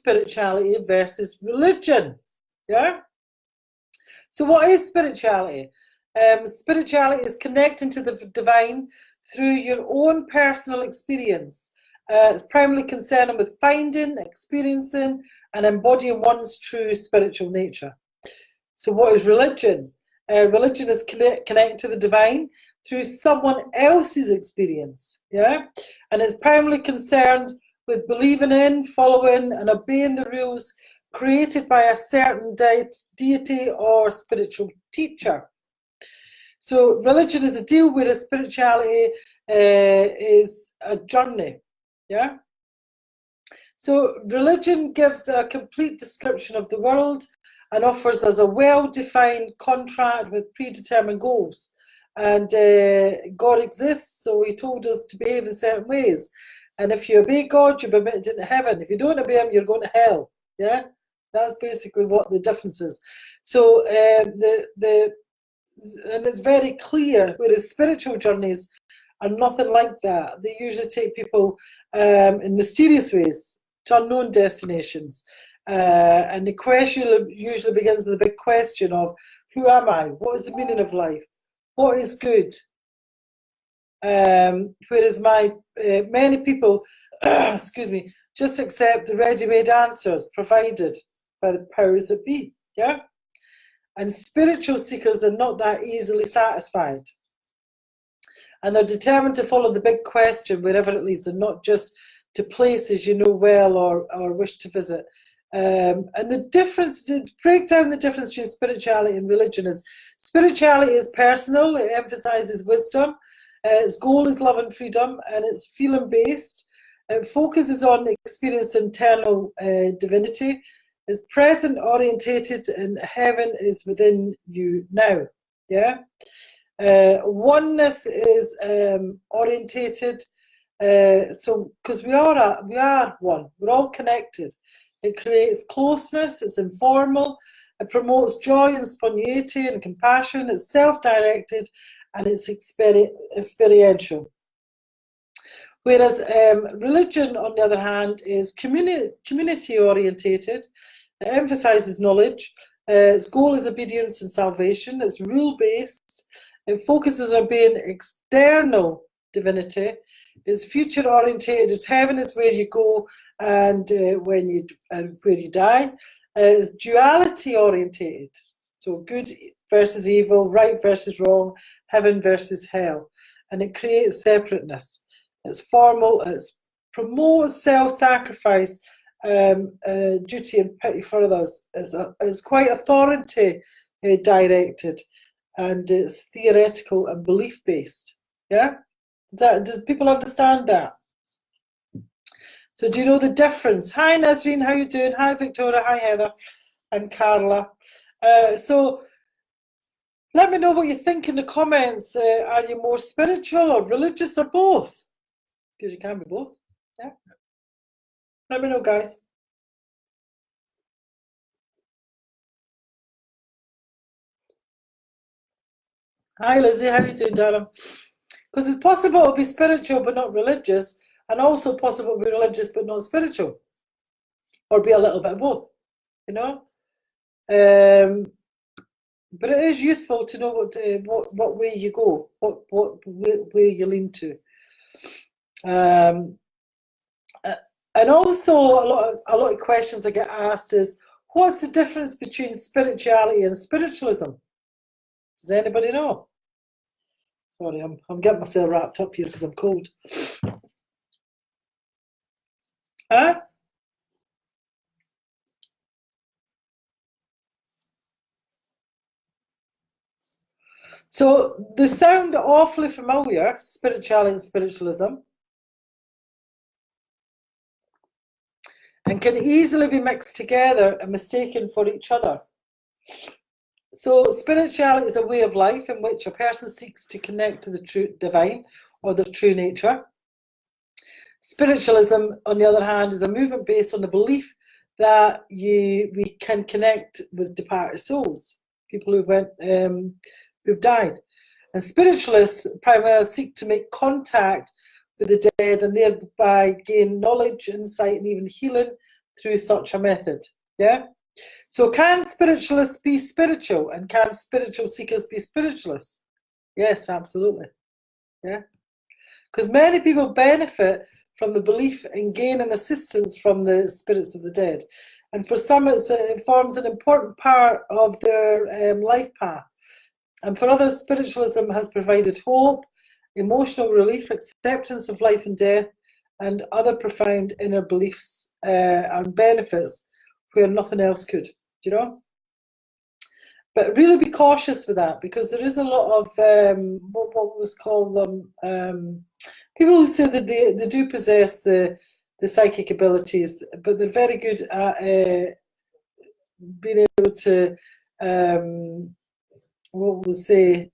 spirituality versus religion. Yeah? So what is spirituality? Spirituality is connecting to the divine through your own personal experience. It's primarily concerned with finding, experiencing, and embodying one's true spiritual nature. So what is religion? Religion is connecting to the divine through someone else's experience, yeah? And it's primarily concerned with believing in, following, and obeying the rules created by a certain deity or spiritual teacher. So religion is a deal where spirituality is a journey, yeah? So religion gives a complete description of the world and offers us a well-defined contract with predetermined goals. And God exists, so he told us to behave in certain ways. And if you obey God, you're permitted into heaven. If you don't obey him, you're going to hell. Yeah? That's basically what the difference is. So and it's very clear, whereas spiritual journeys are nothing like that. They usually take people in mysterious ways to unknown destinations. And the question usually begins with a big question of, who am I? What is the meaning of life? What is good? Whereas many people, excuse me, just accept the ready-made answers provided by the powers that be, yeah? And spiritual seekers are not that easily satisfied. And they're determined to follow the big question wherever it leads, and not just to places you know well or wish to visit. And the difference, to break down the difference between spirituality and religion, is spirituality is personal, it emphasizes wisdom, its goal is love and freedom, and it's feeling based. It focuses on experiencing internal divinity, is present orientated, and heaven is within you now. Yeah. Oneness is orientated. So because we are one, we're all connected. It creates closeness, it's informal, it promotes joy and spontaneity and compassion, it's self-directed, and it's experiential. Whereas religion, on the other hand, is community-orientated, it emphasises knowledge, its goal is obedience and salvation, it's rule-based, it focuses on being external divinity, it's future-orientated, it's heaven is where you go and where you die. It's duality-orientated, so good versus evil, right versus wrong, heaven versus hell, and it creates separateness. It's formal, it promotes self-sacrifice, duty and pity for others. It's quite authority directed, and it's theoretical and belief-based. Yeah? Does people understand that? So do you know the difference? Hi Nazreen, how you doing? Hi Victoria, hi Heather and Carla. So let me know what you think in the comments. Are you more spiritual or religious or both? Because you can be both. Yeah. Let me know, guys. Hi Lizzie, how you doing, darling? Because it's possible to be spiritual but not religious, and also possible to be religious but not spiritual, or be a little bit of both, you know. But it is useful to know what way you go, what way you lean to. And also a lot of questions I get asked is, what's the difference between spirituality and spiritualism? Does anybody know? Sorry, I'm getting myself wrapped up here because I'm cold. Huh? So they sound awfully familiar, spirituality and spiritualism, and can easily be mixed together and mistaken for each other. So spirituality is a way of life in which a person seeks to connect to the true divine or their true nature. Spiritualism, on the other hand, is a movement based on the belief that we can connect with departed souls, people who've died. And spiritualists primarily seek to make contact with the dead and thereby gain knowledge, insight, and even healing through such a method. Yeah. So can spiritualists be spiritual, and can spiritual seekers be spiritualists? Yes, absolutely. Yeah. Because many people benefit from the belief in gaining assistance from the spirits of the dead. And for some, it forms an important part of their life path. And for others, spiritualism has provided hope, emotional relief, acceptance of life and death, and other profound inner beliefs and benefits where nothing else could, you know? But really be cautious with that, because there is a lot of, what was called them, people who say that they do possess the psychic abilities, but they're very good at being able to, what we'll say,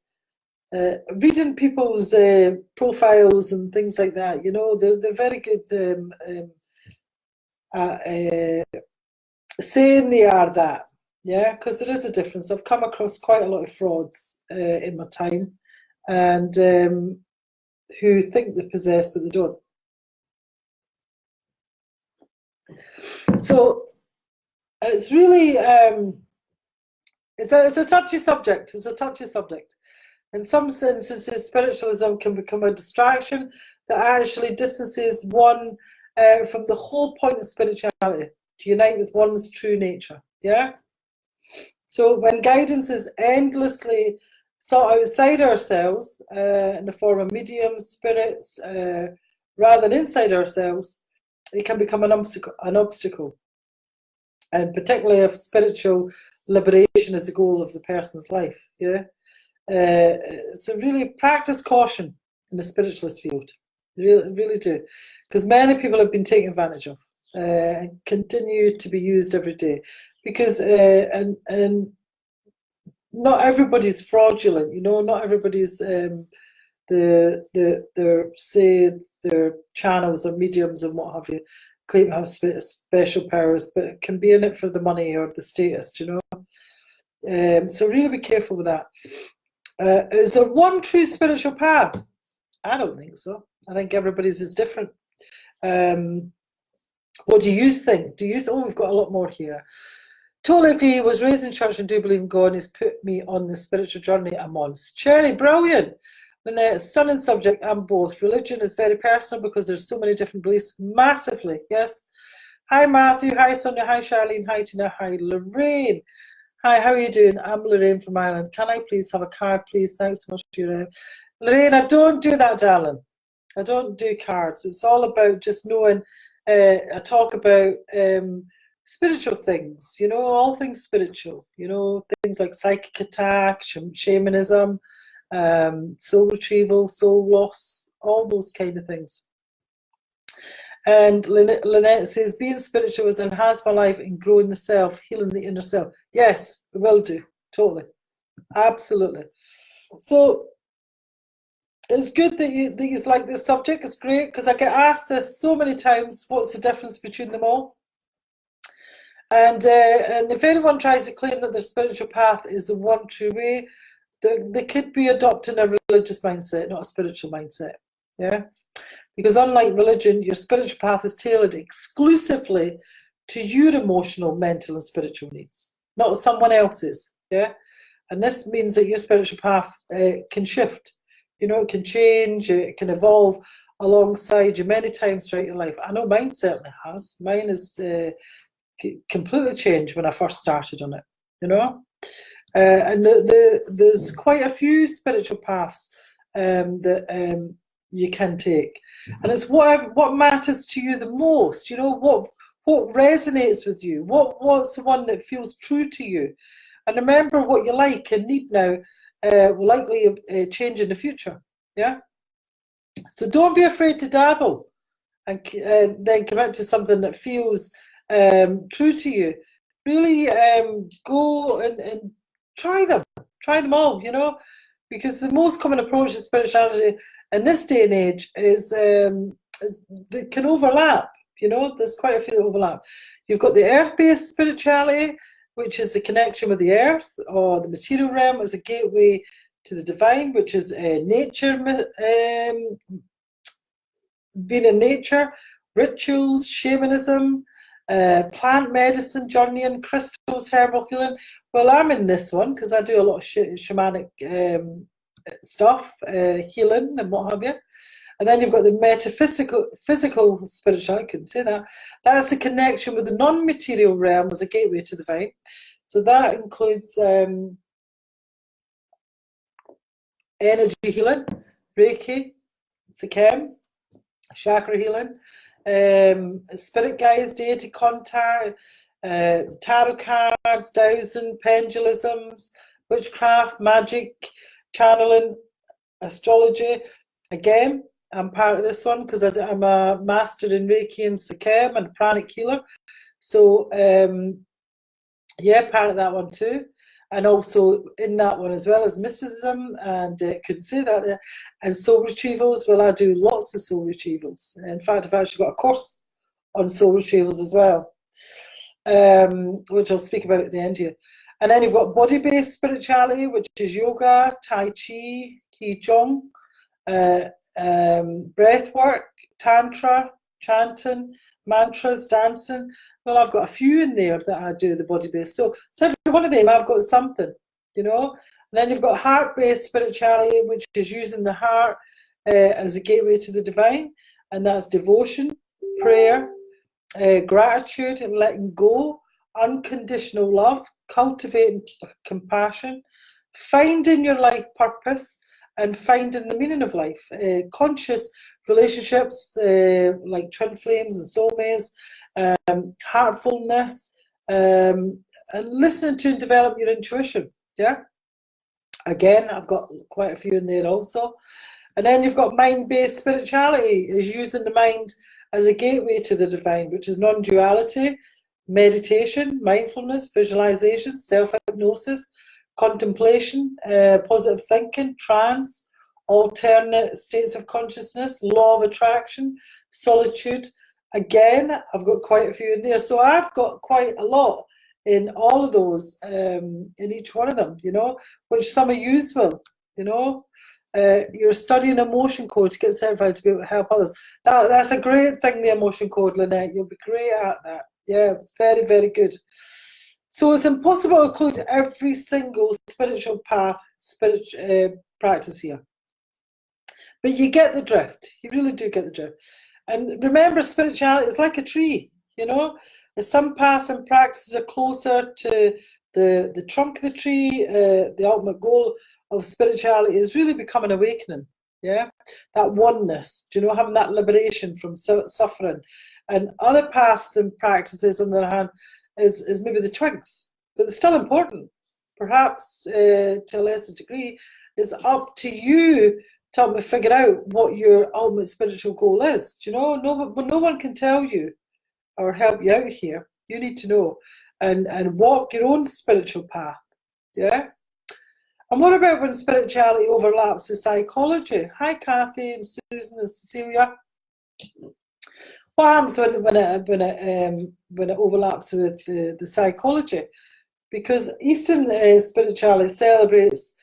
reading people's profiles and things like that. You know, they're very good at saying they are that. Yeah, because there is a difference. I've come across quite a lot of frauds in my time, and who think they're possessed, but they don't. So it's really it's a touchy subject. It's a touchy subject. In some senses, spiritualism can become a distraction that actually distances one from the whole point of spirituality, to unite with one's true nature. Yeah. So when guidance is endlessly sought outside ourselves in the form of mediums, spirits, rather than inside ourselves, it can become an obstacle. And particularly if spiritual liberation is the goal of the person's life. Yeah. So really practice caution in the spiritualist field. Really do. Because many people have been taken advantage of and continue to be used every day. Because and not everybody's fraudulent, you know, not everybody's their channels or mediums and what have you claim to have special powers, but can be in it for the money or the status, you know. So really be careful with that. Is there one true spiritual path? I don't think so. I think everybody's is different. What do you think? Oh, we've got a lot more here. Totally agree. Was raised in church and do believe in God, and he's put me on the spiritual journey I'm on. Cherry, brilliant. Lynette, stunning subject. I'm both. Religion is very personal because there's so many different beliefs. Massively, yes. Hi, Matthew. Hi, Sonia. Hi, Charlene. Hi, Tina. Hi, Lorraine. Hi, how are you doing? I'm Lorraine from Ireland. Can I please have a card, please? Thanks so much for your Lorraine, I don't do that, darling. I don't do cards. It's all about just knowing. I talk about spiritual things, you know, all things spiritual, you know, things like psychic attack, shamanism, soul retrieval, soul loss, all those kind of things. And Lynette says, being spiritual has enhanced my life in growing the self, healing the inner self. Yes, it will do. Totally. Absolutely. So it's good that you like this subject. It's great because I get asked this so many times, what's the difference between them all? And if anyone tries to claim that their spiritual path is the one true way, they could be adopting a religious mindset, not a spiritual mindset. Yeah. Because unlike religion, your spiritual path is tailored exclusively to your emotional, mental, and spiritual needs, not someone else's. Yeah, and this means that your spiritual path can shift. You know, it can change, it can evolve alongside you many times throughout your life. I know mine certainly has. Mine is completely changed when I first started on it. You know, and there's quite a few spiritual paths that. You can take, and it's what matters to you the most. You know, what resonates with you, what's the one that feels true to you. And remember, what you like and need now will likely change in the future. Yeah, so don't be afraid to dabble and then commit to something that feels true to you. Really go and try them all, you know, because the most common approach to spirituality in this day and age is they can overlap. You know, there's quite a few that overlap. You've got the earth-based spirituality, which is the connection with the earth or the material realm as a gateway to the divine, which is nature, being in nature, rituals, shamanism, Plant medicine, journeying, crystals, herbal healing. Well, I'm in this one because I do a lot of shamanic stuff, healing and what have you. And then you've got the physical spirituality, I couldn't say that. That's the connection with the non-material realm as a gateway to the divine. So that includes energy healing, Reiki, Seichem, chakra healing, spirit guides, deity contact, tarot cards, dowsing, pendulisms, witchcraft, magic, channeling, astrology. Again, I'm part of this one because I'm a master in Reiki and Seichem and pranic healer. So, yeah, part of that one too. And also in that one as well as mysticism, and couldn't say that there. And soul retrievals. Well, I do lots of soul retrievals. In fact, I've actually got a course on soul retrievals as well, which I'll speak about at the end here. And then you've got body-based spirituality, which is yoga, tai chi, qigong, breath work, tantra, chanting, mantras, dancing. Well, I've got a few in there that I do the body-based. So every one of them I've got something, you know. And then you've got heart-based spirituality, which is using the heart as a gateway to the divine, and that's devotion, prayer, gratitude and letting go, unconditional love, cultivating compassion, finding your life purpose, and finding the meaning of life. Conscious relationships like twin flames and soulmates, heartfulness, and listening to and develop your intuition. Yeah. Again, I've got quite a few in there also. And then you've got mind-based spirituality, is using the mind as a gateway to the divine, which is non-duality, meditation, mindfulness, visualization, self-hypnosis, contemplation, positive thinking, trance, alternate states of consciousness, law of attraction, solitude. Again, I've got quite a few in there. So I've got quite a lot in all of those, in each one of them, you know, which some are useful, you know. You're studying emotion code to get certified to be able to help others. That's a great thing, the emotion code, Lynette. You'll be great at that. Yeah, it's very, very good. So it's impossible to include every single spiritual path, practice here. But you get the drift. You really do get the drift. And remember, spirituality is like a tree, you know. Some paths and practices are closer to the trunk of the tree. The ultimate goal of spirituality is really becoming awakening, yeah? That oneness, you know, having that liberation from suffering. And other paths and practices, on the other hand, is maybe the twigs, but they're still important. Perhaps to a lesser degree, it's up to you to figure out what your ultimate spiritual goal is. You know, no one can tell you or help you out here. You need to know and walk your own spiritual path. Yeah. And what about when spirituality overlaps with psychology? Hi, Kathy and Susan and Cecilia. What happens when it overlaps with the psychology? Because Eastern spirituality celebrates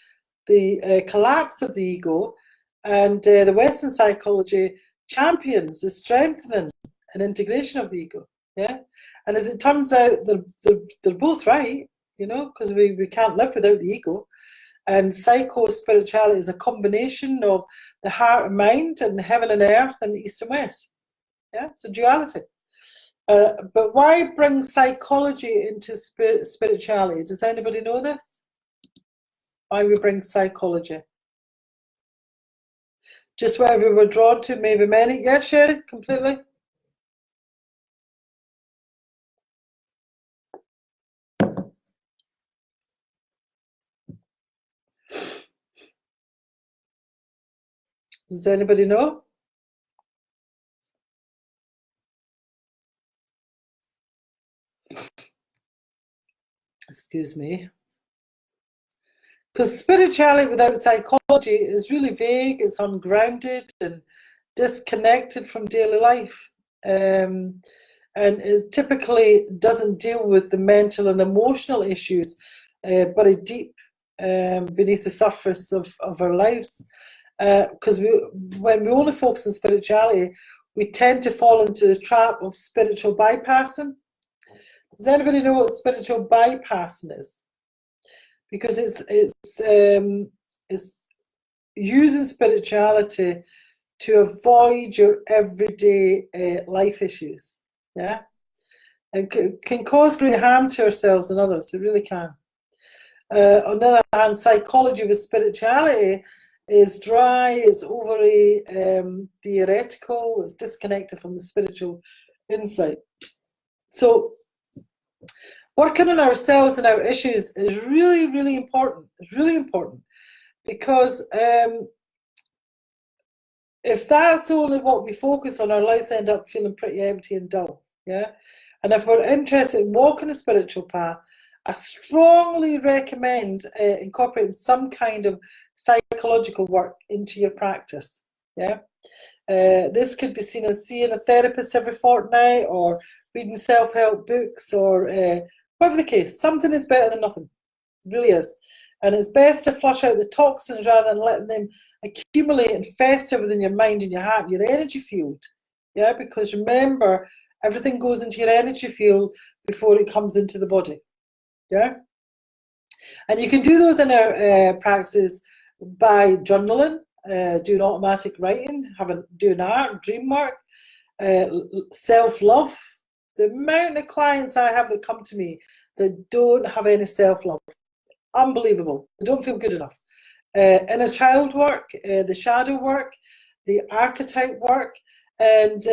the collapse of the ego, and the Western psychology champions the strengthening and integration of the ego. Yeah, and as it turns out, they're both right. You know, because we can't live without the ego. And psycho-spirituality is a combination of the heart and mind and the heaven and earth and the east and west. Yeah, so duality. But why bring psychology into spirituality? Does anybody know this? Why we bring psychology? Just whatever we're drawn to, maybe many. Yeah, Sherry, completely. Does anybody know? Excuse me. Because spirituality without psychology is really vague, it's ungrounded and disconnected from daily life. And it typically doesn't deal with the mental and emotional issues, but a deep beneath the surface of our lives. Because when we only focus on spirituality, we tend to fall into the trap of spiritual bypassing, Does anybody know what spiritual bypassing is? Because it's using spirituality to avoid your everyday life issues. Yeah, it can cause great harm to ourselves and others. It really can. On the other hand, psychology with spirituality is dry, it's overly theoretical, it's disconnected from the spiritual insight. So working on ourselves and our issues is really, really important. It's really important because if that's only what we focus on, our lives end up feeling pretty empty and dull. Yeah, and if we're interested in walking a spiritual path, I strongly recommend incorporating some kind of psychological work into your practice. Yeah, this could be seen as seeing a therapist every fortnight, or reading self-help books, or whatever the case. Something is better than nothing. It really is. And it's best to flush out the toxins rather than letting them accumulate and fester within your mind and your heart, your energy field. Yeah, because remember, everything goes into your energy field before it comes into the body. Yeah, and you can do those in our practices by journaling, doing automatic writing, doing art, dream work, self-love. The amount of clients I have that come to me that don't have any self-love, unbelievable. They don't feel good enough. Inner child work, the shadow work, the archetype work, and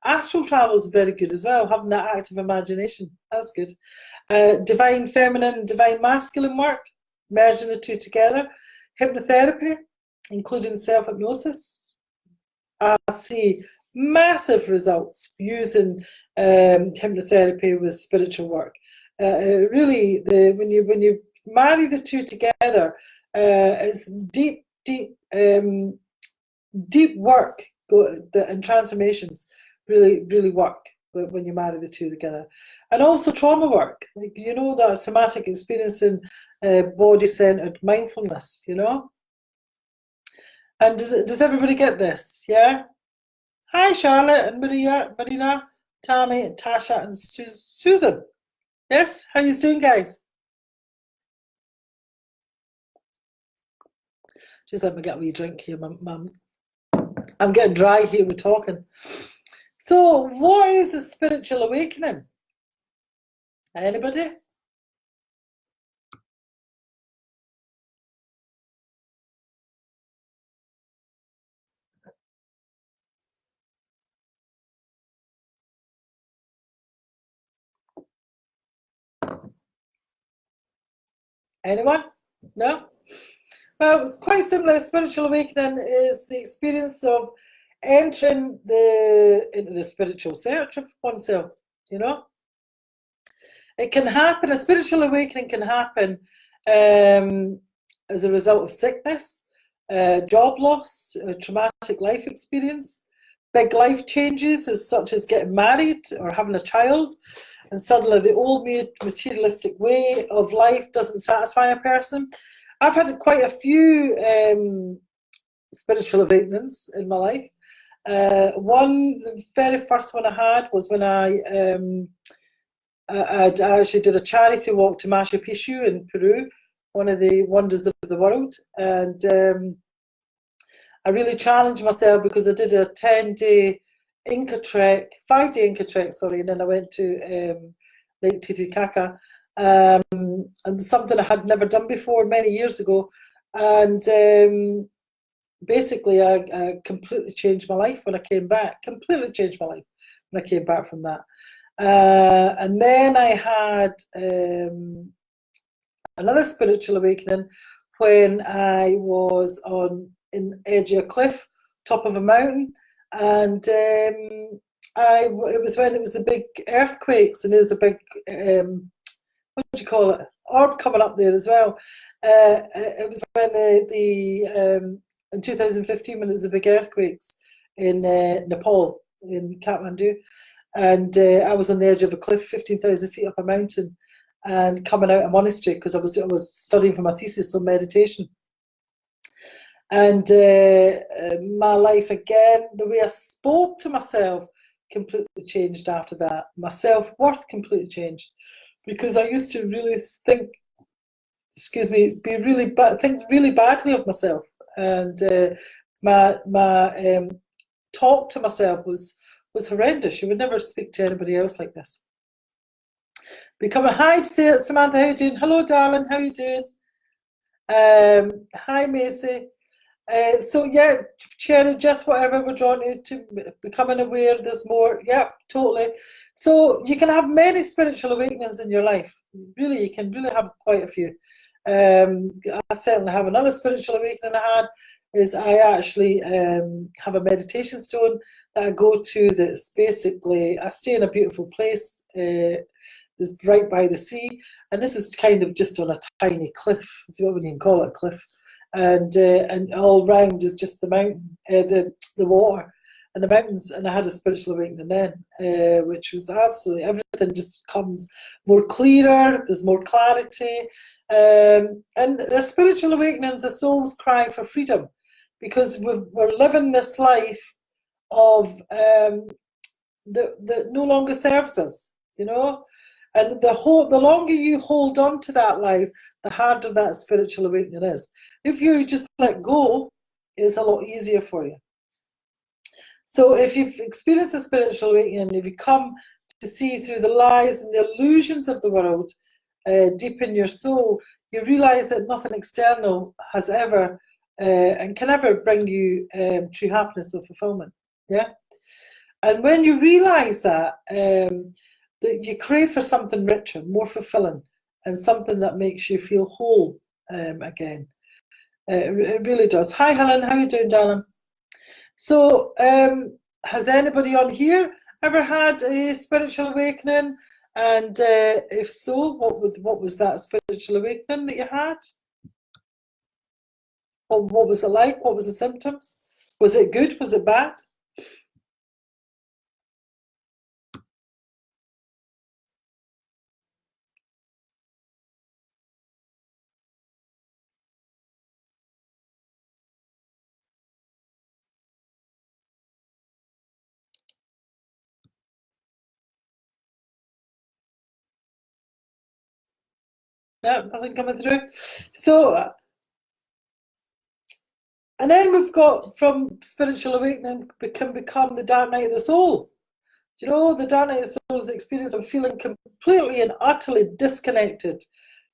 astral travel is very good as well, having that active imagination. That's good. Divine feminine and divine masculine work, merging the two together. Hypnotherapy, including self-hypnosis. I see massive results using hypnotherapy with spiritual work. Really, when you marry the two together, it's deep work, and transformations really work when you marry the two together. And also trauma work, like, you know, that somatic experiencing, body-centered mindfulness, you know. And does everybody get this? Yeah. Hi, Charlotte and Marina, Tammy, Tasha, and Susan. Yes, how you doing, guys? Just let me get a wee drink here, Mum. I'm getting dry here with talking. So, what is a spiritual awakening? Anybody? Anyone? No? Well, it's quite simple. Spiritual awakening is the experience of entering into the spiritual search of oneself, you know? It can happen, a spiritual awakening can happen as a result of sickness, job loss, a traumatic life experience, big life changes such as getting married or having a child, and suddenly the old materialistic way of life doesn't satisfy a person. I've had quite a few spiritual awakenings in my life. The very first one I had was when I actually did a charity walk to Machu Picchu in Peru, one of the wonders of the world, and I really challenged myself because I did a 5-day Inca trek, and then I went to Lake Titicaca, and something I had never done before many years ago, and basically I completely changed my life when I came back, completely changed my life when I came back from that. And then I had another spiritual awakening when I was on the edge of a cliff, top of a mountain, and it was when it was the big earthquakes, and there's a big what do you call it, orb coming up there as well. It was when in 2015 when there was the big earthquakes in Nepal, in Kathmandu, and I was on the edge of a cliff, 15,000 feet up a mountain, and coming out of a monastery because I was studying for my thesis on meditation. And my life again, the way I spoke to myself completely changed after that. My self-worth completely changed, because I used to really think, think really badly of myself, and my talk to myself was horrendous. You would never speak to anybody else like this. Becoming, hi Samantha, how you doing? Hello darling, how you doing? Hi Macy. So yeah, Cherry, just whatever we're drawn to becoming aware there's more. Yeah, totally. So you can have many spiritual awakenings in your life. Really, you can really have quite a few. I certainly have another spiritual awakening I had, is I actually have a meditation stone that I go to that's basically, I stay in a beautiful place that's right by the sea, and this is kind of just on a tiny cliff, is what we can call it, a cliff. And all round is just the mountain, the water and the mountains. And I had a spiritual awakening then, which was absolutely, everything just comes more clearer, there's more clarity. And the spiritual awakenings, a soul's cry for freedom, because we're living this life of that no longer serves us, you know. And the longer you hold on to that life, the harder that spiritual awakening is. If you just let go, it's a lot easier for you. So if you've experienced a spiritual awakening, if you come to see through the lies and the illusions of the world deep in your soul, you realize that nothing external has ever and can ever bring you true happiness or fulfillment. Yeah. And when you realize that you crave for something richer, more fulfilling, and something that makes you feel whole again. It really does. Hi, Helen. How are you doing, darling? So, has anybody on here ever had a spiritual awakening? And if so, what was that spiritual awakening that you had? What was it like? What was the symptoms? Was it good? Was it bad? No, nothing coming through. So, and then we've got, from spiritual awakening can become the dark night of the soul. Do you know, the dark night of the soul is the experience of feeling completely and utterly disconnected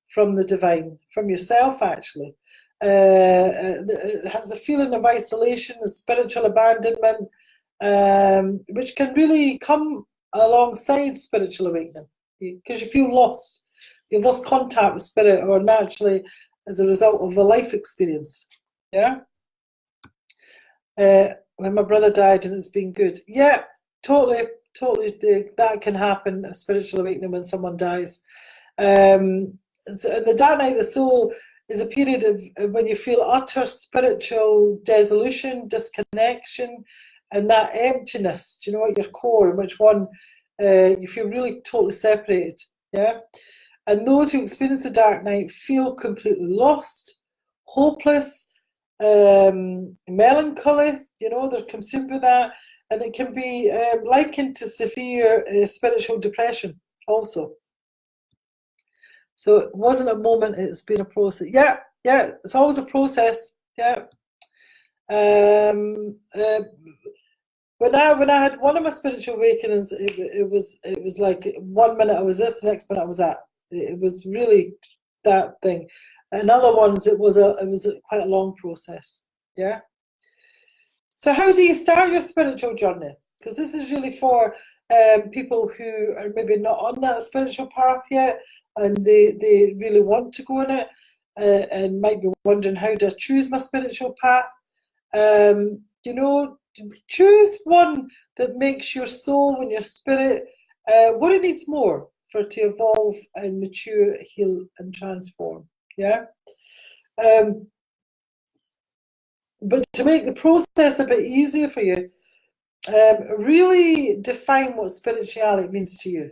from the divine, from yourself actually. It has a feeling of isolation, a spiritual abandonment, which can really come alongside spiritual awakening, because you feel lost. You've lost contact with spirit, or naturally as a result of a life experience. Yeah. When my brother died, and it's been good. Yeah, totally. That can happen, a spiritual awakening when someone dies. So the dark night of the soul is a period of when you feel utter spiritual dissolution, disconnection, and that emptiness, do you know, at your core, in which one you feel really totally separated. Yeah. And those who experience the dark night feel completely lost, hopeless, melancholy, you know, they're consumed with that. And it can be likened to severe spiritual depression also. So it wasn't a moment, it's been a process. Yeah, it's always a process. Yeah. When I had one of my spiritual awakenings, it was like 1 minute I was this, the next minute I was that. It was really that thing. And other ones, it was quite a long process. Yeah. So how do you start your spiritual journey? Because this is really for people who are maybe not on that spiritual path yet, and they really want to go in it, and might be wondering, how do I choose my spiritual path? You know, choose one that makes your soul and your spirit what it needs more for it to evolve and mature, heal and transform. Yeah. But to make the process a bit easier for you, really define what spirituality means to you.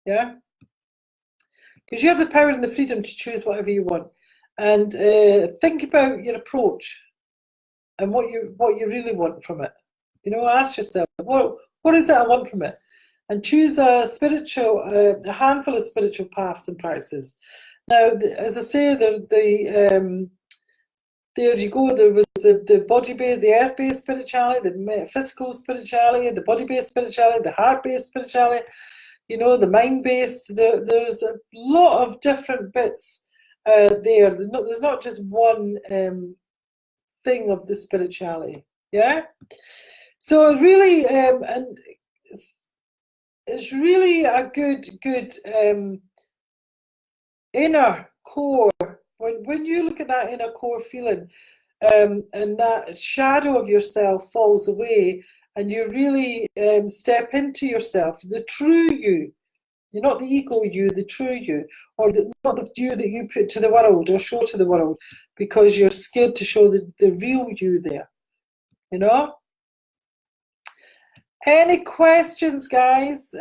Yeah. Because you have the power and the freedom to choose whatever you want. And think about your approach and what you really want from it. You know, ask yourself, what What is it I want from it? And choose a handful of spiritual paths and practices. Now, as I say, there you go. There was the body-based, the earth-based spirituality, the metaphysical spirituality, the body-based spirituality, the heart-based spirituality, the mind-based. There's a lot of different bits there. There's not just one thing of the spirituality. Yeah. So really, and it's really a good inner core. When you look at that inner core feeling, and that shadow of yourself falls away, and you really step into yourself, the true you. You're not the ego you, the true you, or not the you that you put to the world or show to the world because you're scared to show the real you there. Any questions, guys?